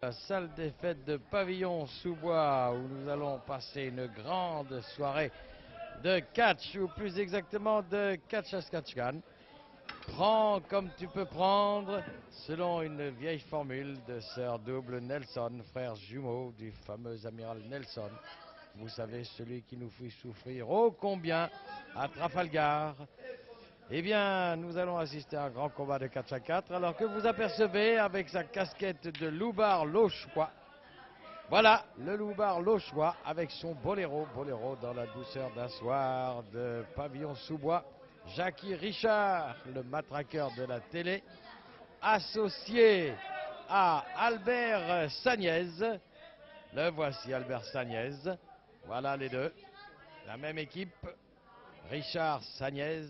la salle des fêtes de Pavillon-sous-Bois où nous allons passer une grande soirée de catch, ou plus exactement de catch à Saskatchewan. Prends comme tu peux prendre, selon une vieille formule de Sir Double Nelson, frère jumeau du fameux amiral Nelson. Vous savez, celui qui nous fit souffrir ô combien à Trafalgar. Eh bien, nous allons assister à un grand combat de catch à 4, alors que vous apercevez avec sa casquette de loupard lauchois. Voilà, le loupard lauchois avec son boléro dans la douceur d'un soir de Pavillon-sous-Bois. Jackie Richard, le matraqueur de la télé, associé à Albert Sagnez. Le voici, Albert Sagnez. Voilà les deux, la même équipe. Richard Sagnez,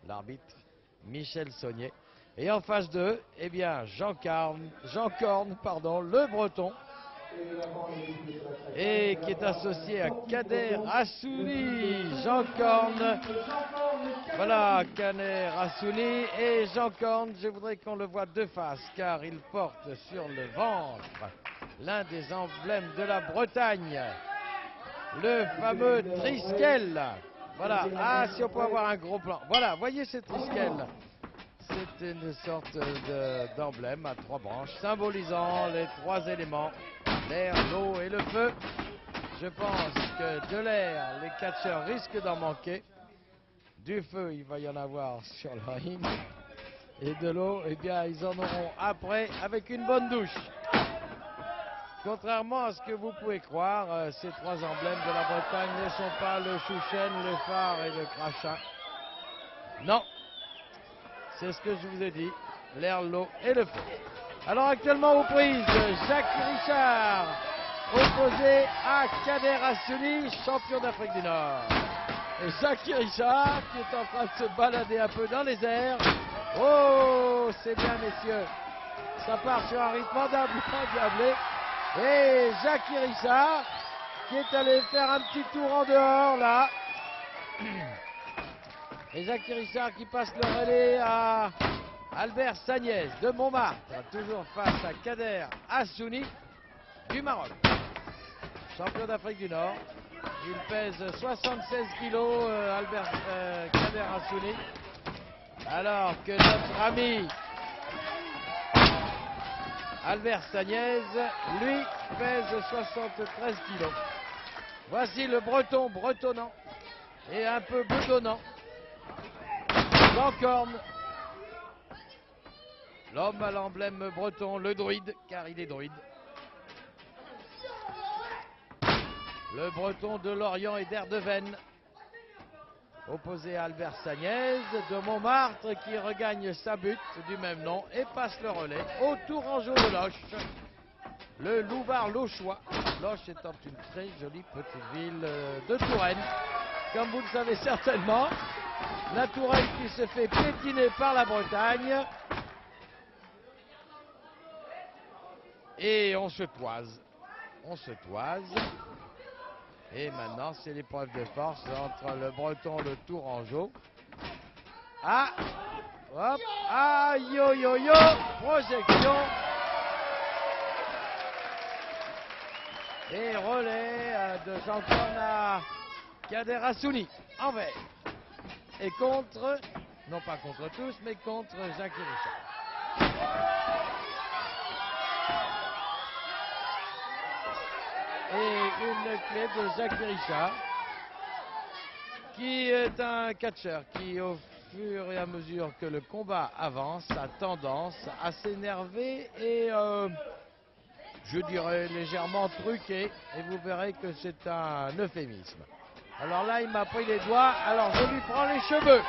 l'arbitre, Michel Saunier. Et en face d'eux, eh bien, Jean Corne, le breton, et qui est associé à Kader Assouli. Jean Corne, voilà, Kader Assouli et Jean Corne, je voudrais qu'on le voit de face, car il porte sur le ventre l'un des emblèmes de la Bretagne, le fameux Triskel. Voilà, ah, si on peut avoir un gros plan. Voilà, voyez ce Triskel. C'est une sorte d'emblème à 3 branches, symbolisant les 3 éléments, l'air, l'eau et le feu. Je pense que de l'air, les catcheurs risquent d'en manquer. Du feu, il va y en avoir sur le ring. Et de l'eau, eh bien, ils en auront après avec une bonne douche. Contrairement à ce que vous pouvez croire, ces 3 emblèmes de la Bretagne ne sont pas le chouchen, le phare et le crachat. Non, c'est ce que je vous ai dit, l'air, l'eau et le feu. Alors actuellement aux prises, Jacques Richard, opposé à Kader Assouli, champion d'Afrique du Nord. Et Jacques Richard qui est en train de se balader un peu dans les airs. Oh, c'est bien messieurs, ça part sur un rythme endiablé. Et Jackie Richard qui est allé faire un petit tour en dehors là. Et Jackie Richard qui passe le relais à Albert Sagnez de Montmartre, toujours face à Kader Assouni du Maroc. Champion d'Afrique du Nord. Il pèse 76 kilos, Kader Assouni. Alors que notre ami Albert Sagnez, lui, pèse 73 kilos. Voici le breton bretonnant et un peu bedonnant. Jean Corne, l'homme à l'emblème breton, le druide, car il est druide. Le breton de Lorient et d'Erdevenne, opposé à Albert Sagnez de Montmartre, qui regagne sa butte du même nom et passe le relais au Tourangeau de Loches, le loupard lauchois. Loches étant une très jolie petite ville de Touraine, comme vous le savez certainement. La Touraine qui se fait piétiner par la Bretagne. Et on se toise. On se toise. Et maintenant, c'est l'épreuve de force entre le breton et le tourangeau. Ah, hop, ah, yo, yo, yo, projection. Et relais de Jean Corne à Kader Assouli, en vert. Et contre, non pas contre tous, mais contre Jacques Richard. Et une clé de Jacques Richard, qui est un catcheur qui, au fur et à mesure que le combat avance, a tendance à s'énerver et, je dirais, légèrement truqué. Et vous verrez que c'est un euphémisme. Alors là, il m'a pris les doigts, alors je lui prends les cheveux.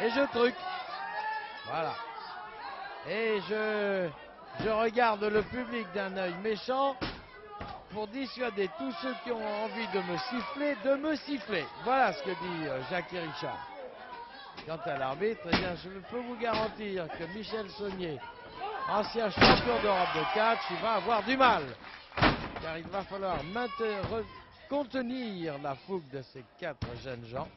Et je truque. Voilà. Et je regarde le public d'un œil méchant, pour dissuader tous ceux qui ont envie de me siffler. Voilà ce que dit Jackie Richard. Quant à l'arbitre, eh bien, je peux vous garantir que Michel Saunier, ancien champion d'Europe de catch, il va avoir du mal. Car il va falloir contenir la fougue de ces 4 jeunes gens.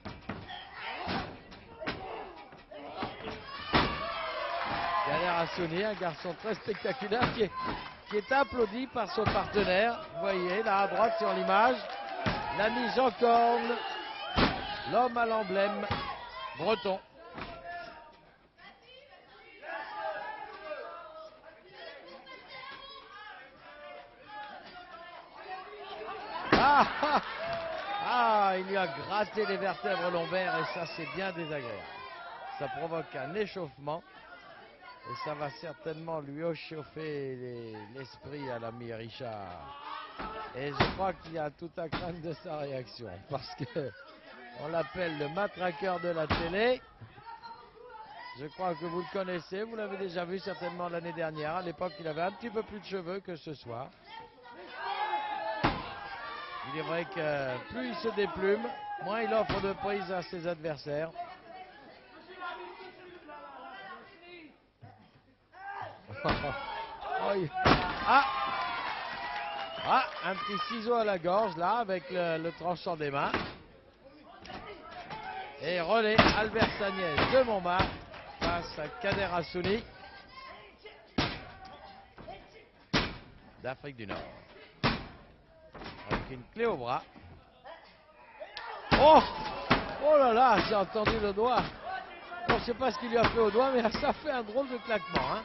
Kader Assouli, un garçon très spectaculaire qui est applaudi par son partenaire. Vous voyez là à droite sur l'image, l'ami Jean Corne, l'homme à l'emblème breton. Il lui a gratté les vertèbres lombaires et ça c'est bien désagréable. Ça provoque un échauffement et ça va certainement lui réchauffer l'esprit à l'ami Richard. Et je crois qu'il y a tout à craindre de sa réaction parce que on l'appelle le matraqueur de la télé. Je crois que vous le connaissez, vous l'avez déjà vu certainement l'année dernière. À l'époque, il avait un petit peu plus de cheveux que ce soir. Il est vrai que plus il se déplume, moins il offre de prise à ses adversaires. Un petit ciseau à la gorge là avec le tranchant des mains. Et relais Albert Sagnès de Montmartre face à Kader Hassouni d'Afrique du Nord. Avec une clé au bras. Oh là là, j'ai entendu le doigt. Bon, je ne sais pas ce qu'il lui a fait au doigt, mais ça fait un drôle de claquement. Hein.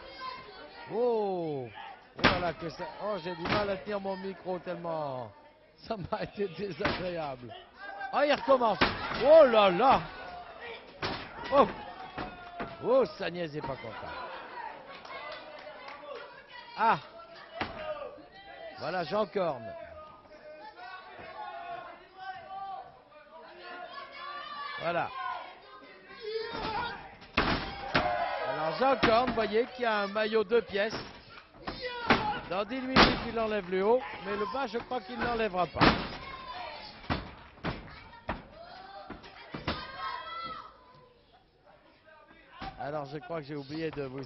Oh là là, que ça. Oh, j'ai du mal à tenir mon micro tellement ça m'a été désagréable. Il recommence. Oh là là. Oh, Sagnès n'est pas content. Voilà Jean Corne. Voilà. Alors Jean Corne, vous voyez qu'il y a un maillot 2 pièces. Dans 10 minutes, il enlève le haut, mais le bas, je crois qu'il ne l'enlèvera pas. Alors je crois que j'ai oublié de vous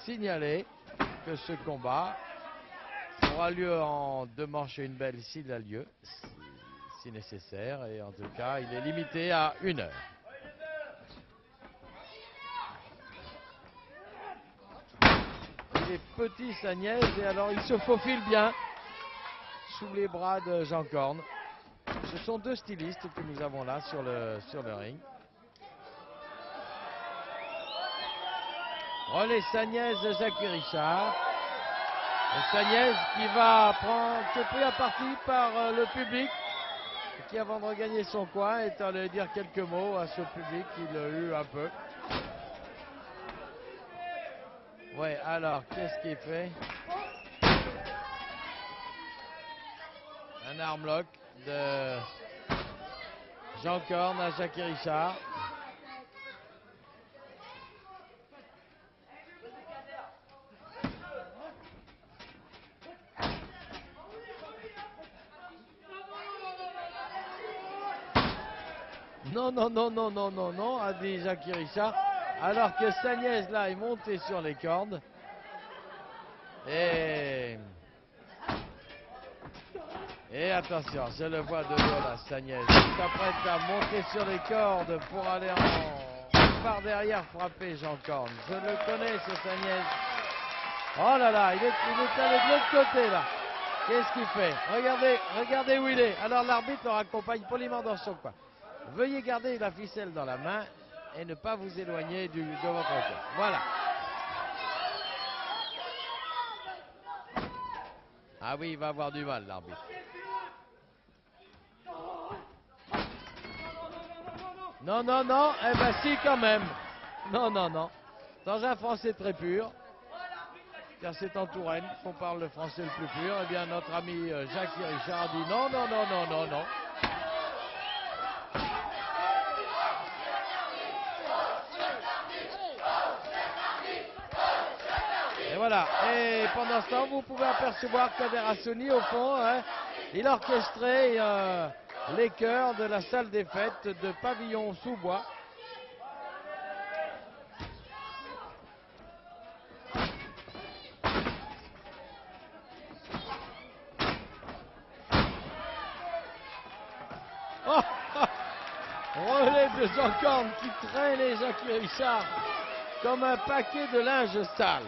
signaler que ce combat aura lieu en 2 manches et une belle s'il a lieu, si nécessaire, et en tout cas il est limité à 1 heure. Il est petit Sagnès et alors il se faufile bien sous les bras de Jean Corne. Ce sont 2 stylistes que nous avons là sur le ring. Relais Sagnès de Jacques Richard. Et Sagnès qui est pris à partie par le public, qui avant de regagner son coin est allé dire quelques mots à ce public qu'il a eu un peu. Ouais, alors qu'est-ce qu'il fait? Un armlock de Jean Corne à Jacques Richard. Non, a dit Jacques Richard. Alors que Sagnès, là, est monté sur les cordes. Et attention, je le vois de dos là, Sagnès. Il s'apprête à monter sur les cordes pour aller par derrière frapper Jean Corne. Je le connais, ce Sagnès. Oh là là, il est allé de l'autre côté là. Qu'est-ce qu'il fait? Regardez où il est. Alors l'arbitre le raccompagne poliment dans son coin. Veuillez garder la ficelle dans la main et ne pas vous éloigner de votre corps. Voilà. Ah oui, il va avoir du mal, l'arbitre. Non. Eh ben si, quand même. Non. Dans un français très pur, car c'est en Touraine qu'on parle le français le plus pur, eh bien notre ami Jacques Richard dit non. Et voilà. Et pendant ce temps, vous pouvez apercevoir Kader Hassouni au fond. Hein, il orchestrait les chœurs de la salle des fêtes de Pavillon-sous-Bois. Relais de Jean Corne qui traîne Jacques Richard comme un paquet de linge sale.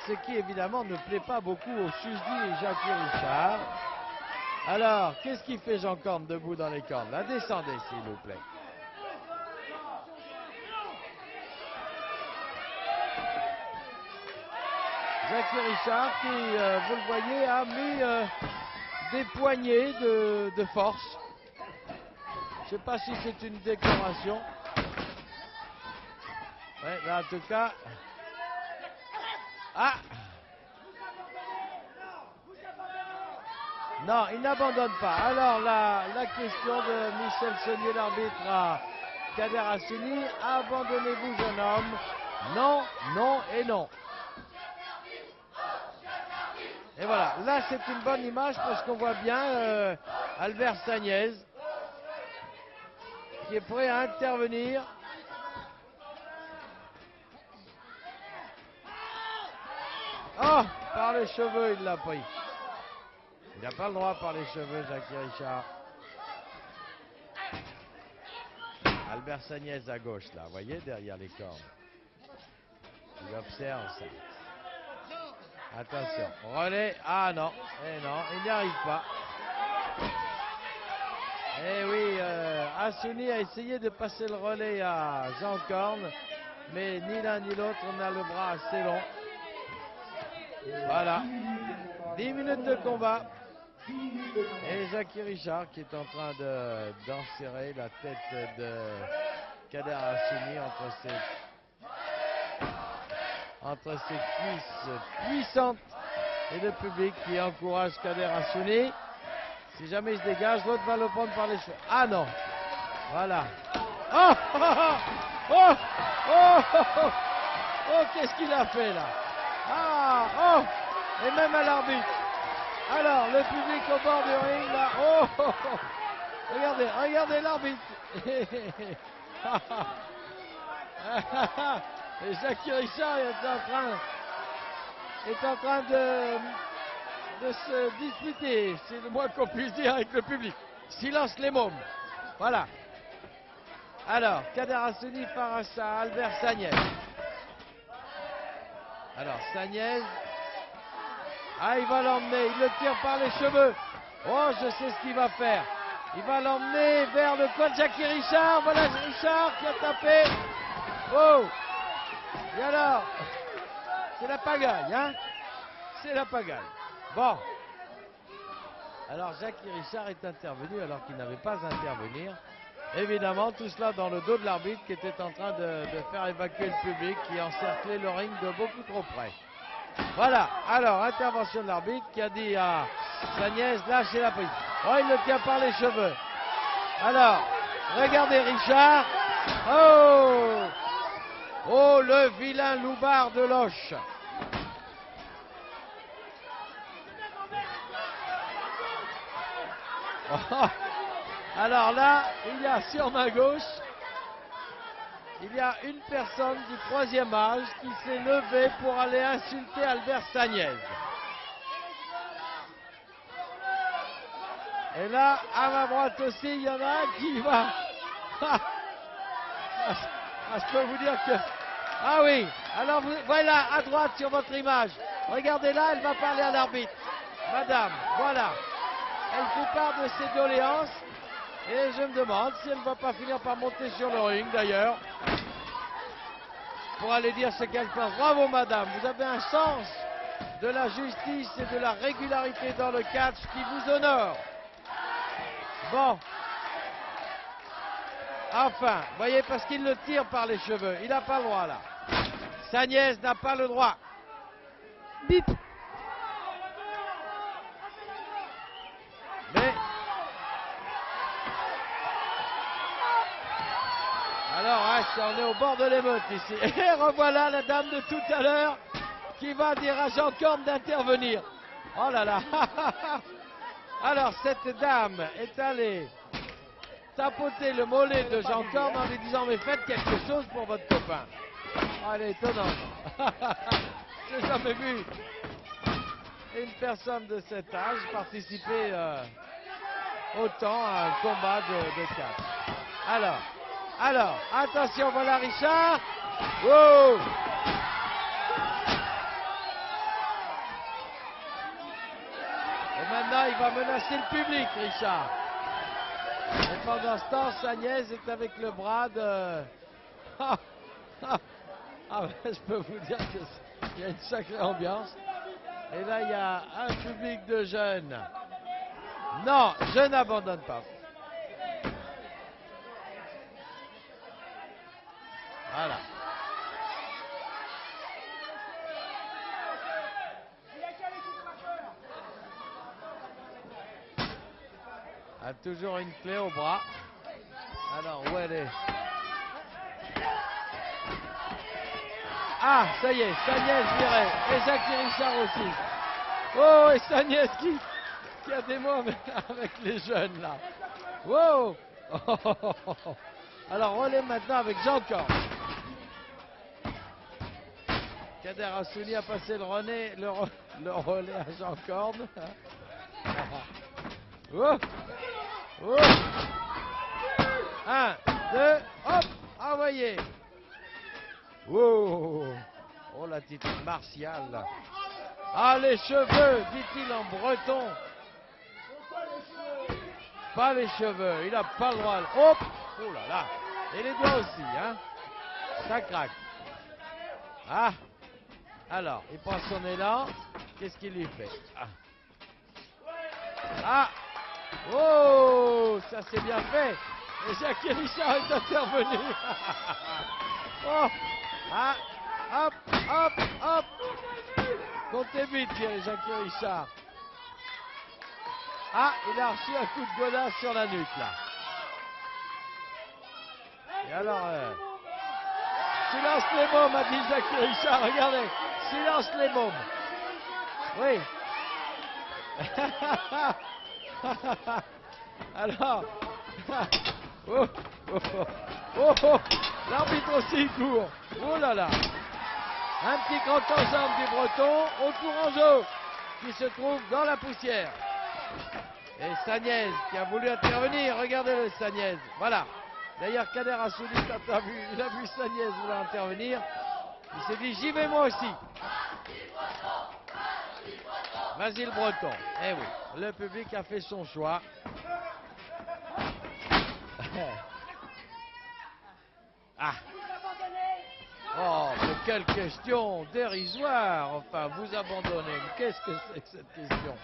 ce qui évidemment ne plaît pas beaucoup aux Susdi et Jackie Richard. Alors, qu'est-ce qu'il fait Jean Corne debout dans les cordes? Là, descendez s'il vous plaît. Jackie Richard qui, vous le voyez, a mis des poignées de force. Je ne sais pas si c'est une décoration. Ouais, là, en tout cas... Ah! Non, il n'abandonne pas. Alors, la question de Michel Saunier, l'arbitre à Kader Assouni. Abandonnez-vous, jeune homme? Non, non et non. Et voilà, là c'est une bonne image parce qu'on voit bien Albert Sagnès qui est prêt à intervenir. Oh, par les cheveux il l'a pris. Il n'a pas le droit par les cheveux, Jackie Richard. Albert Sagnès à gauche là, vous voyez derrière les cordes. Il observe ça. Attention, relais, ah non, non, il n'y arrive pas. Eh oui, Assouni a essayé de passer le relais à Jean Corne, mais ni l'un ni l'autre n'a le bras assez long. Voilà, 10 minutes de combat. Et Jackie Richard qui est en train d'enserrer la tête de Kader Assouni entre ses cuisses puissantes et le public qui encourage Kader Assouni. Si jamais il se dégage, l'autre va le prendre par les cheveux. Ah non, voilà. Oh, oh, oh, oh, oh, oh, oh, qu'est-ce qu'il a fait là? Ah, oh, et même à l'arbitre. Alors, le public au bord du ring là, oh, oh, oh. Regardez, regardez l'arbitre. Et Jackie Richard est en train de se disputer, c'est le moins qu'on puisse dire, avec le public. Silence les mômes. Voilà. Alors, Kader Assouni face à Albert Sagnès. Alors, Sagnès. Ah, il va l'emmener, il le tire par les cheveux. Oh, je sais ce qu'il va faire. Il va l'emmener vers le coin de Jackie Richard. Voilà Richard qui a tapé. Oh! Et alors? C'est la pagaille, hein? C'est la pagaille. Bon. Alors Jackie Richard est intervenu alors qu'il n'avait pas à intervenir. Évidemment, tout cela dans le dos de l'arbitre qui était en train de faire évacuer le public qui encerclait le ring de beaucoup trop près. Voilà, alors intervention de l'arbitre qui a dit à Sagnès, lâchez la prise. Oh, il le tient par les cheveux. Alors, regardez Richard. Oh! Oh, le vilain loupard de Loche. Oh. Alors là, il y a sur ma gauche, il y a une personne du 3e âge qui s'est levée pour aller insulter Albert Sagnès. Et là, à ma droite aussi, il y en a un qui va... je peux vous dire que... Ah oui, alors voilà, à droite sur votre image. Regardez là, elle va parler à l'arbitre. Madame, voilà. Elle fait part de ses doléances. Et je me demande si elle ne va pas finir par monter sur le ring d'ailleurs. Pour aller dire ce qu'elle pense. Bravo madame, vous avez un sens de la justice et de la régularité dans le catch qui vous honore. Bon. Enfin, voyez, parce qu'il le tire par les cheveux. Il n'a pas le droit là. Sagnès n'a pas le droit. Bip. Mais... Alors, on est au bord de l'émeute ici. Et revoilà la dame de tout à l'heure qui va dire à Jean Corne d'intervenir. Oh là là. Alors, cette dame est allée tapoter le mollet de Jean Corne en lui disant mais faites quelque chose pour votre copain. Oh, elle est étonnante. J'ai jamais vu une personne de cet âge participer autant à un combat de catch. Alors, attention, voilà Richard. Wow. va menacer le public, Richard. Et pendant ce temps, Sagnès est avec le bras de... je peux vous dire qu'il y a une sacrée ambiance. Et là, il y a un public de jeunes. Non, je n'abandonne pas. Voilà. A toujours une clé au bras. Alors, où elle est? Ah, ça y est, Sagnès viré. Et Jackie Richard aussi. Oh, et Sagnès qui a des mots avec les jeunes là. Wow. Alors, relais maintenant avec Jean Corne. Kader Assouni a passé le relais à Jean Corne. Oh. Oh. 1, 2, hop, envoyé. Oh, oh l'attitude martiale. Ah, les cheveux, dit-il en breton. Pas les cheveux, il n'a pas le droit. Hop, oh là là. Et les doigts aussi, hein. Ça craque. Ah, alors, il prend son élan. Qu'est-ce qu'il lui fait? Ah, oh, ça c'est bien fait. Et Jackie Richard est intervenu. Oh, ah, hop, hop, hop. Comptez vite, Jackie Richard. Ah, il a reçu un coup de godasse sur la nuque, là. Et alors, silence les mômes, a dit Jackie Richard. Regardez, silence les mômes. Oui. Alors, oh, oh, oh, oh, l'arbitre aussi court. Oh là là. Un petit croc en jambe du Breton au Tourangeau qui se trouve dans la poussière. Et Sagnès qui a voulu intervenir. Regardez-le, Sagnès. Voilà. D'ailleurs, Kader Assouni, il a vu Sagnès vouloir intervenir. Il s'est dit, j'y vais moi aussi. Vas-y le Breton. Eh oui, le public a fait son choix. Ah. Oh, mais quelle question dérisoire. Enfin, vous abandonnez. Qu'est-ce que c'est que cette question?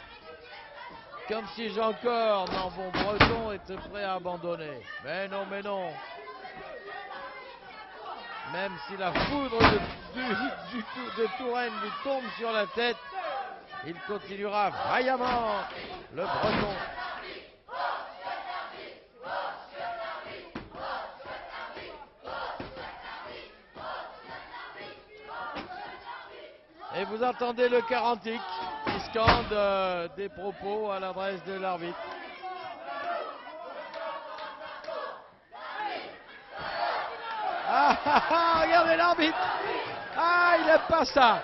Comme si Jean Corne, en bon breton, était prêt à abandonner. Mais non, mais non. Même si la foudre de Touraine lui tombe sur la tête, il continuera vaillamment, le breton. Et vous entendez le Carantique qui scande des propos à l'adresse de l'arbitre. Regardez l'arbitre. Ah, il n'aime pas ça.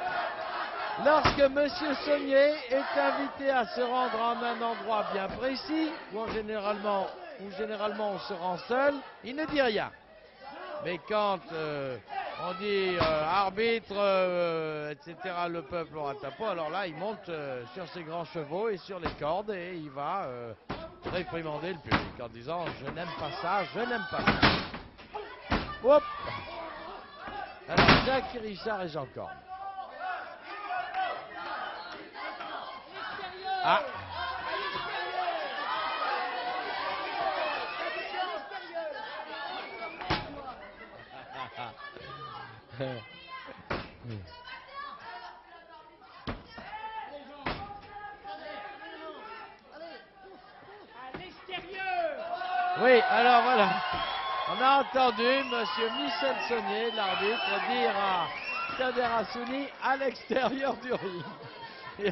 Lorsque M. Saunier est invité à se rendre en un endroit bien précis, où généralement on se rend seul, il ne dit rien. Mais quand on dit arbitre, etc., le peuple aura tapot, alors là, il monte sur ses grands chevaux et sur les cordes et il va réprimander le public en disant « Je n'aime pas ça, je n'aime pas ça ». Hop. Alors, Jackie Richard et Jean Corne. Ah. Oui, alors voilà. On a entendu M. Michel Saunier, l'arbitre, dire à Kader Assouni à l'extérieur du ring. Et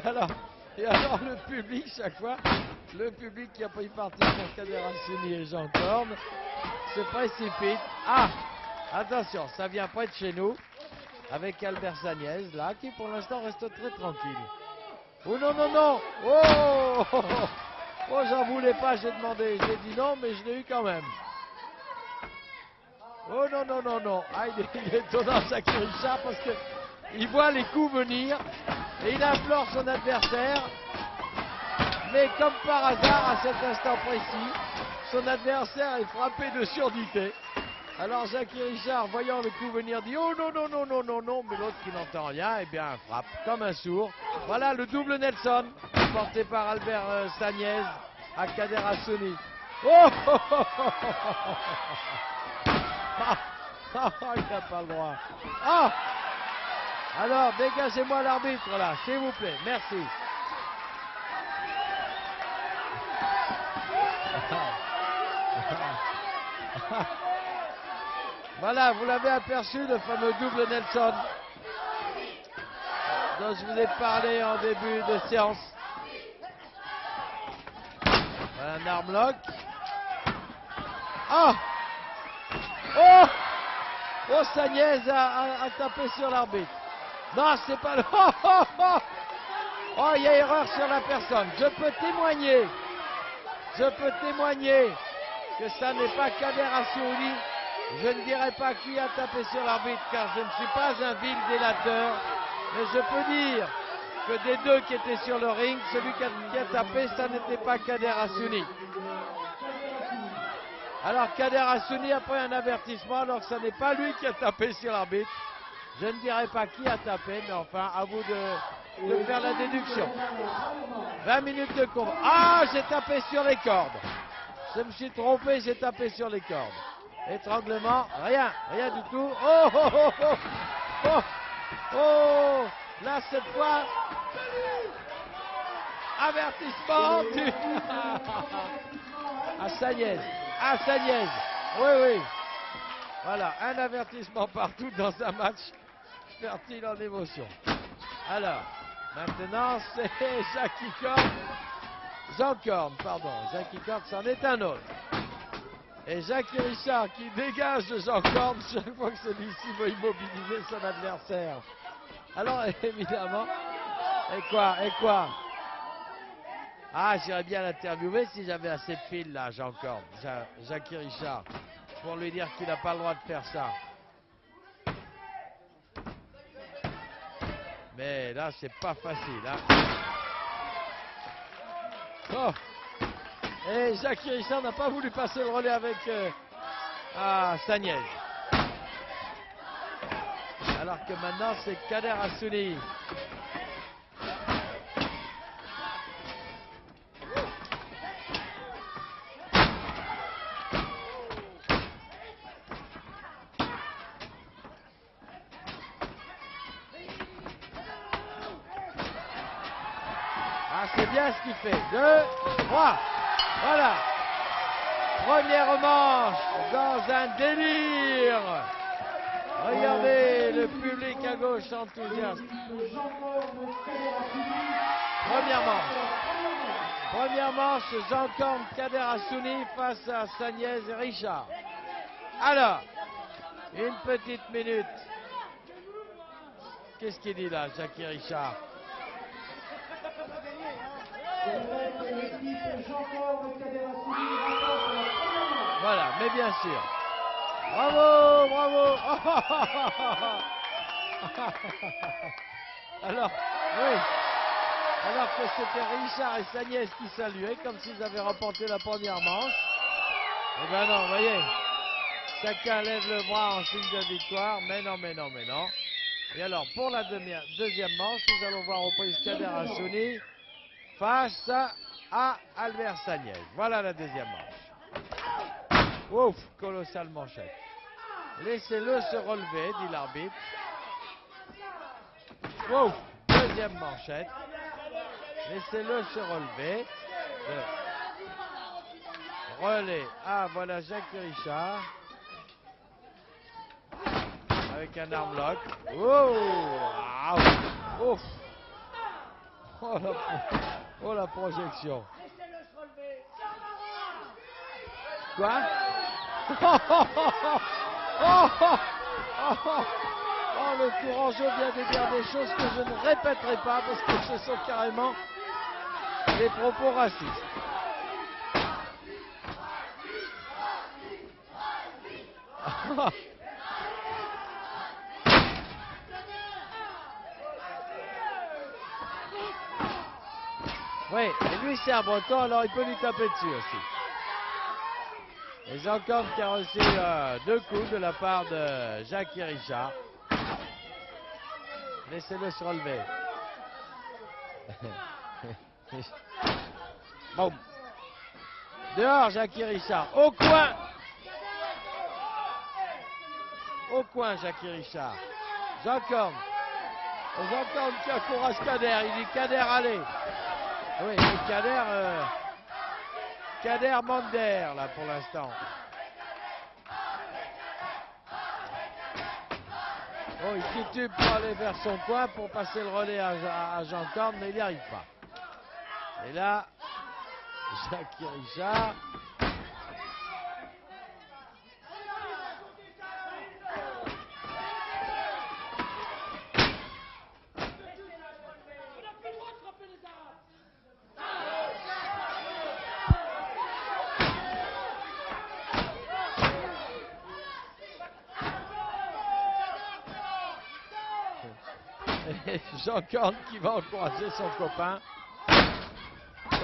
alors le public, chaque fois, le public qui a pris parti pour Kader Assouni et Jean Corne, se précipite. Ah, attention, ça vient pas de chez nous, avec Albert Sagnès, là, qui pour l'instant reste très tranquille. Oh non, non, non. Oh, oh, oh, oh, j'en voulais pas, j'ai demandé, j'ai dit non, mais je l'ai eu quand même. Oh non, non, non, non. Ah, il est étonnant, Jackie Richard, parce qu'il voit les coups venir et il implore son adversaire Mais comme par hasard, à cet instant précis, son adversaire est frappé de surdité. Alors Jackie Richard, voyant le coup venir, dit oh non, non, non, non, non, non, mais l'autre qui n'entend rien, eh bien frappe comme un sourd. Voilà le double Nelson, porté par Albert Sagnès à Kader Assouni. Oh, oh, oh, oh, oh, oh. Il n'a pas le droit. Ah, alors dégagez-moi l'arbitre là, s'il vous plaît, merci. Voilà, vous l'avez aperçu, le fameux double Nelson dont je vous ai parlé en début de séance. Voilà un armlock. Ah, oh, oh, Sagnès a tapé sur l'arbitre. Non, c'est pas le... Oh, oh, oh. Oh, il y a erreur sur la personne. Je peux témoigner que ça n'est pas Kader Assouni. Je ne dirai pas qui a tapé sur l'arbitre car je ne suis pas un vil délateur. Mais je peux dire que des deux qui étaient sur le ring, celui qui a tapé, ça n'était pas Kader Assouni. Alors Kader Assouni a pris un avertissement alors que ce n'est pas lui qui a tapé sur l'arbitre. Je ne dirai pas qui a tapé, mais enfin, à vous de faire la déduction. 20 minutes de combat. Ah, j'ai tapé sur les cordes. Je me suis trompé, j'ai tapé sur les cordes. Étranglement, rien du tout. Oh, oh, oh, oh, oh, oh, là, cette fois, avertissement du... à Sagnès, oui. Voilà, un avertissement partout dans un match fertile en émotion. Alors, maintenant, c'est Jean Corne, Jackie Corne, c'en est un autre. Et Jackie Richard qui dégage Jean Corne chaque fois que celui-ci veut immobiliser son adversaire. Alors, évidemment, et quoi? Ah, j'irais bien l'interviewer si j'avais assez de fil là, Jean Corne, Jackie Richard, pour lui dire qu'il n'a pas le droit de faire ça. Mais là, c'est pas facile. Hein. Oh. Et Jackie Richard n'a pas voulu passer le relais avec Sagnès. Alors que maintenant, c'est Kader Assouni. C'est bien ce qu'il fait. 2, 3. Voilà. Première manche dans un délire. Regardez le public à gauche enthousiaste. Première manche, Jean Corne, Kader Assouni face à Sagnès et Richard. Alors, une petite minute. Qu'est-ce qu'il dit là, Jackie Richard? Voilà, mais bien sûr. Bravo. Alors, oui. Alors que c'était Richard et Sagnès qui saluaient, comme s'ils avaient remporté la première manche. Eh ben non, vous voyez. Chacun lève le bras en signe de victoire. Mais non. Et alors, pour la deuxième manche, nous allons voir reprise Kader Assouni face à Albert Sagnès. Voilà la deuxième manche. Ouf, colossale manchette. Laissez-le se relever, dit l'arbitre. Ouf, deuxième manchette. Laissez-le se relever. Relais. Ah, voilà Jackie Richard. Avec un armlock. Ouf. Oh la projection. Quoi? Oh, le Tourangeau vient de dire des choses que je ne répéterai pas parce que ce sont carrément des propos racistes. Oui, et lui c'est un breton, alors il peut lui taper dessus aussi. Et Jean Corne qui a reçu 2 coups de la part de Jackie Richard. Laissez-le se relever. Bon. Dehors, Jackie Richard. Au coin. Au coin, Jackie Richard. Jean Corne. Jean Corne qui encourage Kader. Il dit Kader, allez. Oui, mais Kader manque d'air, là, pour l'instant. Oh, il titube pour aller vers son coin pour passer le relais à Jean Corne, mais il n'y arrive pas. Et là, Jackie Richard. Et Jean Corne qui va encourager son copain.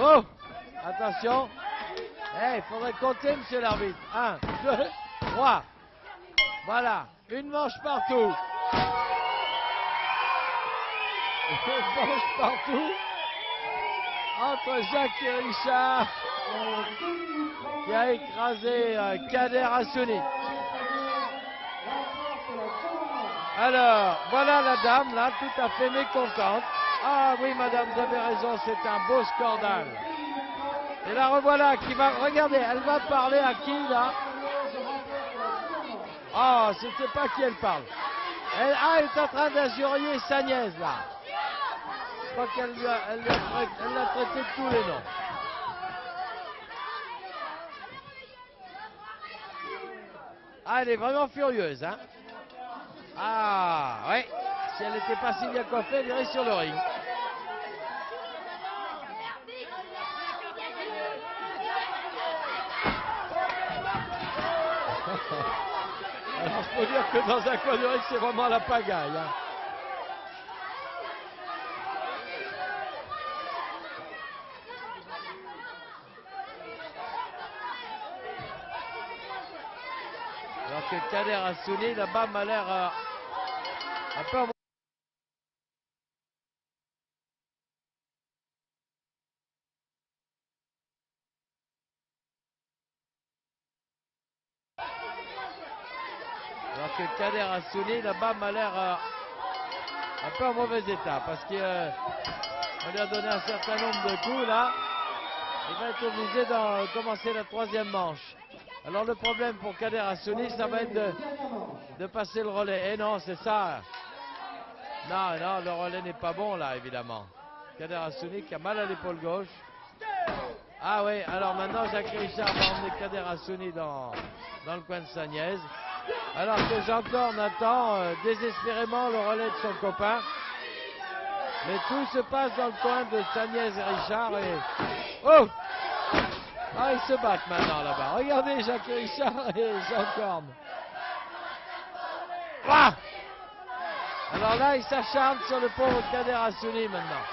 Oh! Attention! Il faudrait compter, monsieur l'arbitre. 1, 2, 3. Voilà, une manche partout. Une manche partout. Entre Jacques et Richard, qui a écrasé Kader Hassouni. Alors, voilà la dame, là, tout à fait mécontente. Ah oui, madame, vous avez raison, c'est un beau scandale. Et la revoilà qui va... Regardez, elle va parler à qui, là? Ah, je ne sais pas qui elle parle. Elle est en train d'injurier sa nièce, là. Je crois qu'elle l'a traité de tous les noms. Ah, elle est vraiment furieuse, hein? Ah, ouais. Si elle n'était pas si bien coiffée, elle irait sur le ring. Alors, je peux dire que dans un coin de ring, c'est vraiment la pagaille, hein. Alors que Kader Hassouni, là-bas, m'a l'air un peu... Alors que Kader Hassouni, là-bas, m'a l'air un peu en mauvais état. Parce qu'on lui a donné un certain nombre de coups, là. Il va être obligé de commencer la 3e manche. Alors le problème pour Kader Hassouni, ça va être de passer le relais. Et non, c'est ça. Non, non, le relais n'est pas bon, là, évidemment. Kader Hassouni qui a mal à l'épaule gauche. Ah oui, alors maintenant, Jacques Richard va emmener Kader Hassouni dans le coin de sa nièce. Alors que Jean Corne attend désespérément le relais de son copain. Mais tout se passe dans le coin de sa nièce et Richard. Et... Oh! Ah, ils se battent maintenant là-bas. Regardez Jacques Richard et Jean Corne. Ah! Alors là, ils s'acharnent sur le pauvre Kader Hassouni maintenant.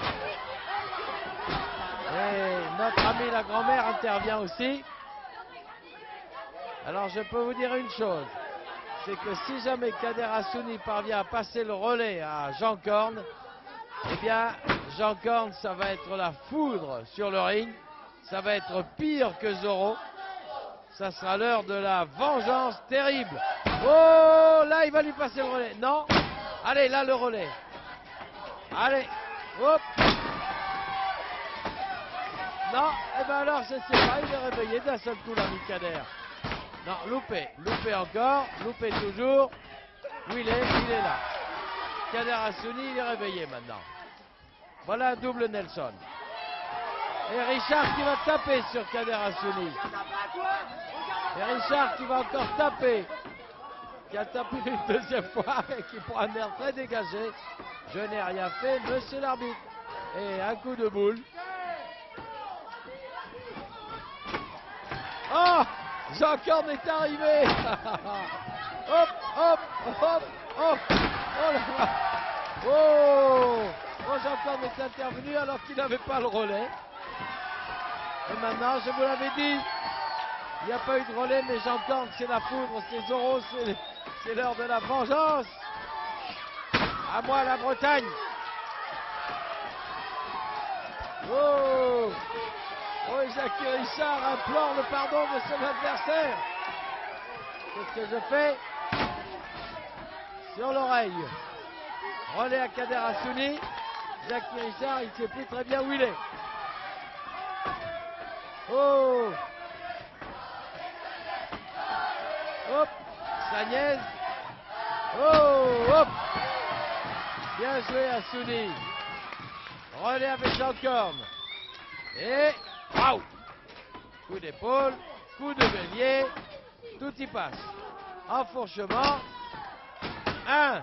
Et notre amie la grand-mère intervient aussi. Alors je peux vous dire une chose. C'est que si jamais Kader Hassouni parvient à passer le relais à Jean Corne, eh bien, Jean Corne, ça va être la foudre sur le ring. Ça va être pire que Zorro. Ça sera l'heure de la vengeance terrible. Oh, là, il va lui passer le relais. Non. Allez, là, le relais. Allez. Hop. Non. Eh bien alors, je ne sais pas. Il est réveillé d'un seul coup, l'ami Kader. Non, loupé. Loupé encore. Loupé toujours. Où il est là. Kader Hassouni, il est réveillé maintenant. Voilà un double Nelson. Et Richard qui va taper sur Kader Hassouni. Et Richard qui va encore taper. Qui a tapé une 2e fois et qui prend un air très dégagé. Je n'ai rien fait, monsieur l'arbitre. Et un coup de boule. Oh! Jean Corne est arrivé. Hop, hop, hop, hop. Oh là là. Oh! Oh, Jean Corne est intervenu alors qu'il n'avait pas le relais. Et maintenant, je vous l'avais dit, il n'y a pas eu de relais, mais Jean Corne, c'est la foudre, c'est Zorro, c'est l'heure de la vengeance. À moi la Bretagne. Oh, oh, Jackie Richard implore le pardon de son adversaire. Qu'est-ce que je fais? Sur l'oreille. Relais à Kader Hassouni. Jackie Richard, il ne sait plus très bien où il est. Oh, hop, Sagnès. Oh, hop. Bien joué Hassouni. Relais avec Jean Corne. Et waouh! Coup d'épaule, coup de bélier, tout y passe. Enfourchement. 1,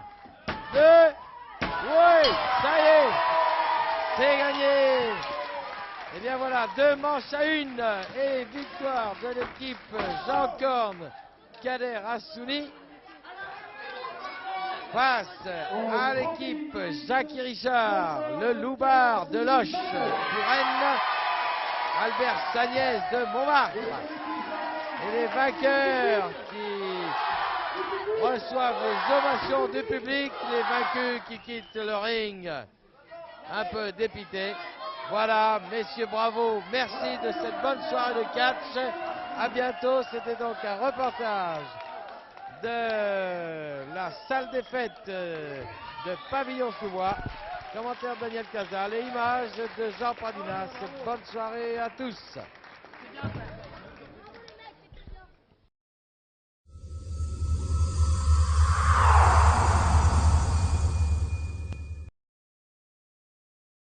2, oui, ça y est, c'est gagné. Et bien voilà, 2 manches à 1 et victoire de l'équipe Jean Corne, Kader Hassouni face à l'équipe Jackie Richard, le loupard de Loche, Touraine, Albert Sagnès de Montmartre. Et les vainqueurs qui reçoivent les ovations du public, les vaincus qui quittent le ring un peu dépités. Voilà, messieurs, bravo, merci de cette bonne soirée de catch. À bientôt, c'était donc un reportage de la salle des fêtes de Pavillon-sous-Bois. Commentaire de Daniel Cazal et images de Jean Pradinas. Bonne soirée à tous.